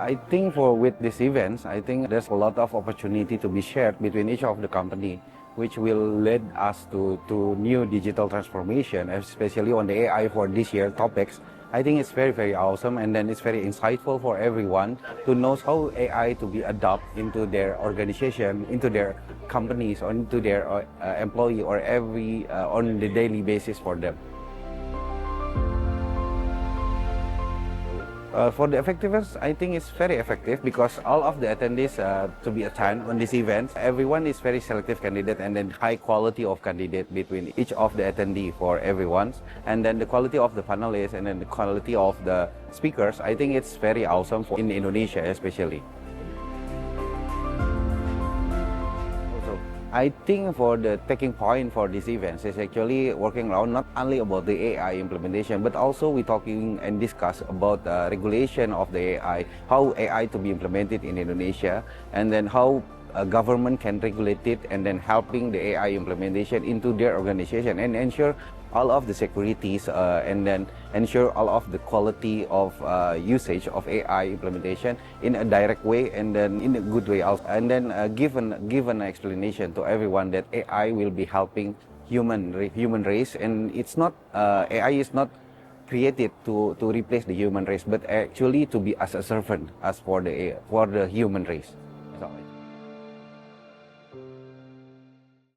I think with these events, I think there's a lot of opportunity to be shared between each of the company, which will lead us to new digital transformation, especially on the AI for this year topics. I think it's very, very awesome, and then it's very insightful for everyone to know how AI to be adopted into their organization, into their companies, or into their employee, or on the daily basis for them. For the effectiveness, I think it's very effective because all of the attendees to be attend on this event, everyone is very selective candidate, and then high quality of candidate between each of the attendee for everyone, and then the quality of the panelists and then the quality of the speakers. I think it's very awesome in Indonesia especially. I think for the taking point for this event is actually working around not only about the AI implementation, but also we talking and discuss about regulation of the AI, how AI to be implemented in Indonesia, and then how a government can regulate it, and then helping the AI implementation into their organization and ensure all of the securities and then ensure all of the quality of usage of AI implementation in a direct way and then in a good way also. And then give an explanation to everyone that AI will be helping human race, and it's not AI is not created to replace the human race, but actually to be as a servant as for the human race. So,